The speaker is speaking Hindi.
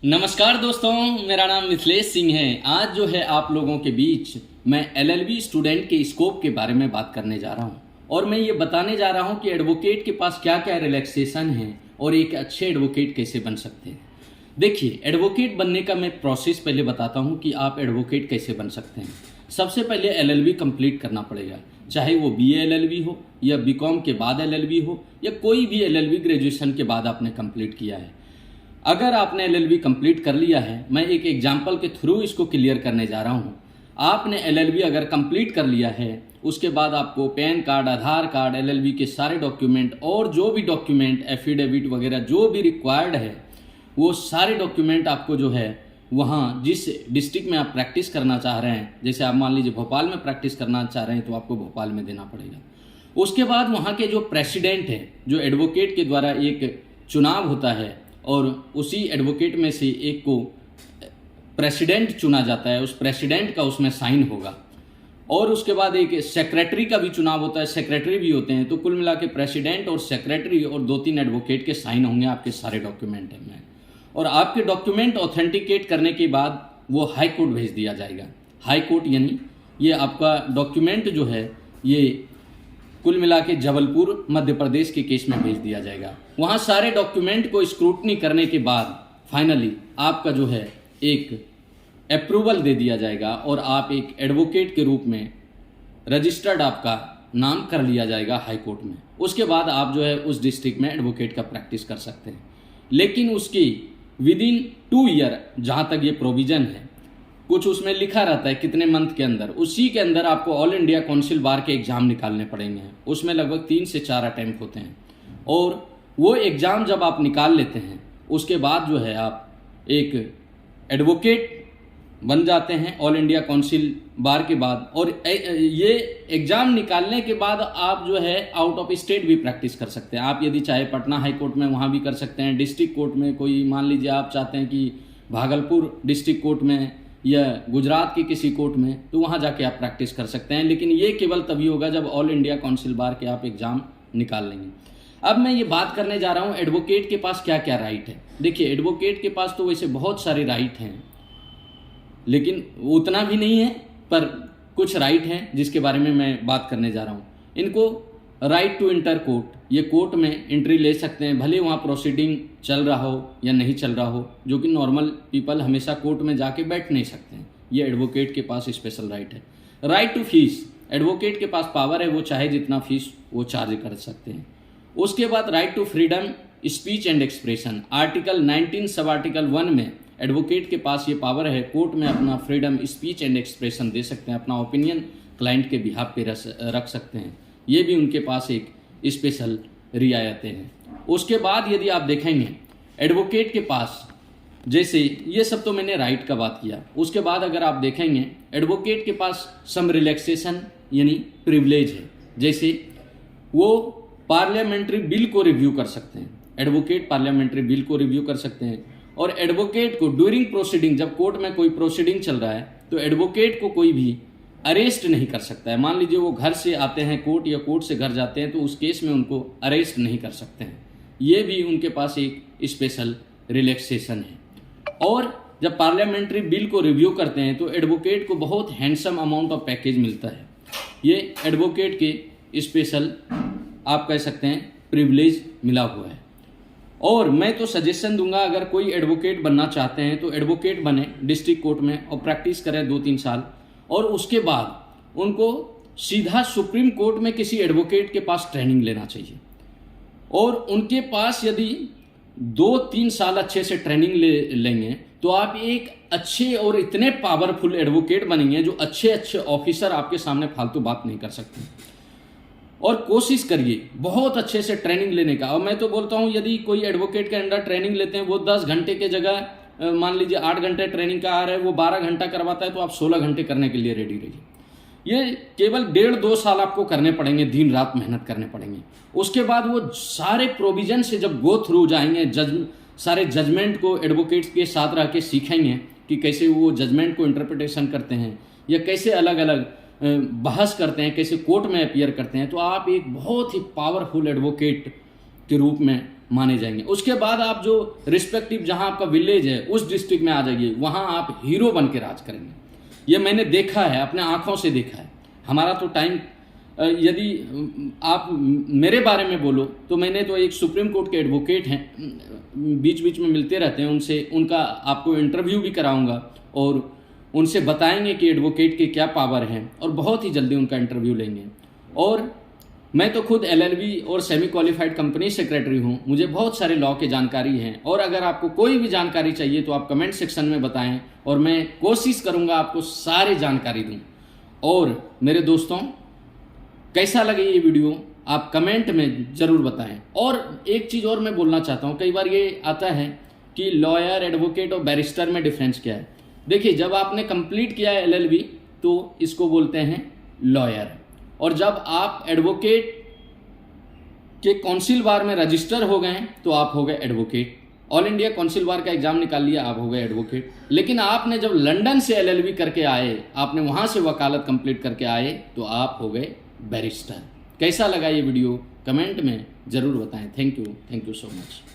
नमस्कार दोस्तों, मेरा नाम मिथिलेश सिंह है। आज जो है आप लोगों के बीच मैं एलएलबी स्टूडेंट के स्कोप के बारे में बात करने जा रहा हूं और मैं ये बताने जा रहा हूं कि एडवोकेट के पास क्या क्या रिलैक्सेशन है और एक अच्छे एडवोकेट कैसे बन सकते हैं। देखिए, एडवोकेट बनने का मैं प्रोसेस पहले बताता हूं कि आप एडवोकेट कैसे बन सकते हैं। सबसे पहले एलएलबी कंप्लीट करना पड़ेगा, चाहे वो बीए एलएलबी हो या बीकॉम के बाद एलएलबी हो या कोई भी एलएलबी ग्रेजुएशन के बाद आपने कंप्लीट किया है। अगर आपने एलएलबी कंप्लीट कर लिया है, मैं एक एग्जाम्पल के थ्रू इसको क्लियर करने जा रहा हूँ। आपने एलएलबी अगर कंप्लीट कर लिया है, उसके बाद आपको पैन कार्ड, आधार कार्ड, एलएलबी के सारे डॉक्यूमेंट और जो भी डॉक्यूमेंट, एफिडेविट वगैरह जो भी रिक्वायर्ड है, वो सारे डॉक्यूमेंट आपको जो है वहाँ जिस डिस्ट्रिक्ट में आप प्रैक्टिस करना चाह रहे हैं, जैसे आप मान लीजिए भोपाल में प्रैक्टिस करना चाह रहे हैं तो आपको भोपाल में देना पड़ेगा। उसके बाद वहाँ के जो प्रेसिडेंट है, जो एडवोकेट के द्वारा एक चुनाव होता है और उसी एडवोकेट में से एक को प्रेसिडेंट चुना जाता है, उस प्रेसिडेंट का उसमें साइन होगा। और उसके बाद एक सेक्रेटरी का भी चुनाव होता है, सेक्रेटरी भी होते हैं। तो कुल मिला के प्रेसिडेंट और सेक्रेटरी और 2-3 एडवोकेट के साइन होंगे आपके सारे डॉक्यूमेंट में। और आपके डॉक्यूमेंट ऑथेंटिकेट करने के बाद वो हाई कोर्ट भेज दिया जाएगा। हाई कोर्ट यानी ये आपका डॉक्यूमेंट जो है ये कुल मिला के जबलपुर मध्य प्रदेश के केस में भेज दिया जाएगा। वहाँ सारे डॉक्यूमेंट को स्क्रूटनी करने के बाद फाइनली आपका जो है एक अप्रूवल दे दिया जाएगा और आप एक एडवोकेट के रूप में रजिस्टर्ड आपका नाम कर लिया जाएगा हाई कोर्ट में। उसके बाद आप जो है उस डिस्ट्रिक्ट में एडवोकेट का प्रैक्टिस कर सकते हैं। लेकिन उसकी विदिन 2 ईयर जहाँ तक ये प्रोविज़न है, कुछ उसमें लिखा रहता है कितने मंथ के अंदर, उसी के अंदर आपको ऑल इंडिया काउंसिल बार के एग्ज़ाम निकालने पड़ेंगे। उसमें लगभग 3 से 4 अटैम्प्ट होते हैं और वो एग्ज़ाम जब आप निकाल लेते हैं उसके बाद जो है आप एक एडवोकेट बन जाते हैं ऑल इंडिया काउंसिल बार के बाद। और ये एग्ज़ाम निकालने के बाद आप जो है आउट ऑफ स्टेट भी प्रैक्टिस कर सकते हैं। आप यदि चाहे पटना हाई कोर्ट में वहाँ भी कर सकते हैं, डिस्ट्रिक्ट कोर्ट में कोई मान लीजिए आप चाहते हैं कि भागलपुर डिस्ट्रिक्ट कोर्ट में या गुजरात के किसी कोर्ट में, तो वहाँ जाके आप प्रैक्टिस कर सकते हैं। लेकिन ये केवल तभी होगा जब ऑल इंडिया काउंसिल बार के आप एग्ज़ाम निकाल लेंगे। अब मैं ये बात करने जा रहा हूँ एडवोकेट के पास क्या क्या राइट है। देखिए, एडवोकेट के पास तो वैसे बहुत सारे राइट हैं, लेकिन उतना भी नहीं है, पर कुछ राइट हैं जिसके बारे में मैं बात करने जा रहा हूँ। इनको राइट टू इंटर कोर्ट, ये कोर्ट में एंट्री ले सकते हैं, भले वहाँ प्रोसीडिंग चल रहा हो या नहीं चल रहा हो, जो कि नॉर्मल पीपल हमेशा कोर्ट में जाके बैठ नहीं सकते हैं। ये एडवोकेट के पास स्पेशल राइट है। राइट टू फीस, एडवोकेट के पास पावर है, वो चाहे जितना फीस वो चार्ज कर सकते हैं। उसके बाद right to freedom speech and expression, article 19 सब आर्टिकल 1 में एडवोकेट के पास ये पावर है, कोर्ट में अपना फ्रीडम स्पीच एंड एक्सप्रेशन दे सकते हैं, अपना ओपिनियन क्लाइंट के बिहाफ पे रख सकते हैं। ये भी उनके पास एक स्पेशल रियायतें हैं। उसके बाद यदि आप देखेंगे एडवोकेट के पास, जैसे ये सब तो मैंने राइट का बात किया, उसके बाद अगर आप देखेंगे एडवोकेट के पास सम रिलैक्सेशन यानी प्रिविलेज है। जैसे वो पार्लियामेंट्री बिल को रिव्यू कर सकते हैं, एडवोकेट पार्लियामेंट्री बिल को रिव्यू कर सकते हैं। और एडवोकेट को ड्यूरिंग प्रोसीडिंग, जब कोर्ट में कोई प्रोसीडिंग चल रहा है तो एडवोकेट को कोई भी अरेस्ट नहीं कर सकता है। मान लीजिए वो घर से आते हैं कोर्ट या कोर्ट से घर जाते हैं, तो उस केस में उनको अरेस्ट नहीं कर सकते हैं। ये भी उनके पास एक स्पेशल रिलैक्सेशन है। और जब पार्लियामेंट्री बिल को रिव्यू करते हैं तो एडवोकेट को बहुत हैंडसम अमाउंट ऑफ पैकेज मिलता है। ये एडवोकेट के स्पेशल आप कह सकते हैं प्रिविलेज मिला हुआ है। और मैं तो सजेशन दूंगा, अगर कोई एडवोकेट बनना चाहते हैं तो एडवोकेट बने डिस्ट्रिक्ट कोर्ट में और प्रैक्टिस करें 2-3 साल, और उसके बाद उनको सीधा सुप्रीम कोर्ट में किसी एडवोकेट के पास ट्रेनिंग लेना चाहिए। और उनके पास यदि 2-3 साल अच्छे से ट्रेनिंग ले लेंगे तो आप एक अच्छे और इतने पावरफुल एडवोकेट बनेंगे जो अच्छे अच्छे ऑफिसर आपके सामने फालतू बात नहीं कर सकते। और कोशिश करिए बहुत अच्छे से ट्रेनिंग लेने का। और मैं तो बोलता हूँ यदि कोई एडवोकेट के अंडर ट्रेनिंग लेते हैं, वो 10 घंटे के जगह मान लीजिए 8 घंटे ट्रेनिंग का आ रहा है, वो 12 घंटा करवाता है, तो आप 16 घंटे करने के लिए रेडी रहिए। ये केवल 1.5-2 साल आपको करने पड़ेंगे, दिन रात मेहनत करने पड़ेंगे। उसके बाद वो सारे प्रोविजन से जब गो थ्रू जाएंगे, सारे जजमेंट को एडवोकेट्स के साथ रह के सीखेंगे कि कैसे वो जजमेंट को इंटरप्रिटेशन करते हैं या कैसे अलग अलग बहस करते हैं, कैसे कोर्ट में अपीयर करते हैं, तो आप एक बहुत ही पावरफुल एडवोकेट के रूप में माने जाएंगे। उसके बाद आप जो रिस्पेक्टिव जहां आपका विलेज है उस डिस्ट्रिक्ट में आ जाइए, वहां आप हीरो बन के राज करेंगे। ये मैंने देखा है, अपने आंखों से देखा है। हमारा तो टाइम, यदि आप मेरे बारे में बोलो तो मैंने तो एक सुप्रीम कोर्ट के एडवोकेट हैं, बीच बीच में मिलते रहते हैं उनसे, उनका आपको इंटरव्यू भी कराऊंगा और उनसे बताएंगे कि एडवोकेट के क्या पावर हैं, और बहुत ही जल्दी उनका इंटरव्यू लेंगे। और मैं तो खुद एलएलबी और सेमी क्वालिफाइड कंपनी सेक्रेटरी हूं, मुझे बहुत सारे लॉ की जानकारी है। और अगर आपको कोई भी जानकारी चाहिए तो आप कमेंट सेक्शन में बताएं और मैं कोशिश करूंगा आपको सारी जानकारी दूं। और मेरे दोस्तों, कैसा लगे ये वीडियो आप कमेंट में ज़रूर बताएं। और एक चीज़ और मैं बोलना चाहता हूँ, कई बार ये आता है कि लॉयर, एडवोकेट और बैरिस्टर में डिफरेंस क्या है। देखिए, जब आपने कंप्लीट किया है एलएलबी तो इसको बोलते हैं लॉयर, और जब आप एडवोकेट के काउंसिल बार में रजिस्टर हो गए तो आप हो गए एडवोकेट। ऑल इंडिया काउंसिल बार का एग्जाम निकाल लिया, आप हो गए एडवोकेट। लेकिन आपने जब लंदन से एलएलबी करके आए, आपने वहाँ से वकालत कंप्लीट करके आए तो आप हो गए बैरिस्टर। कैसा लगा ये वीडियो कमेंट में ज़रूर बताएं। Thank you so much.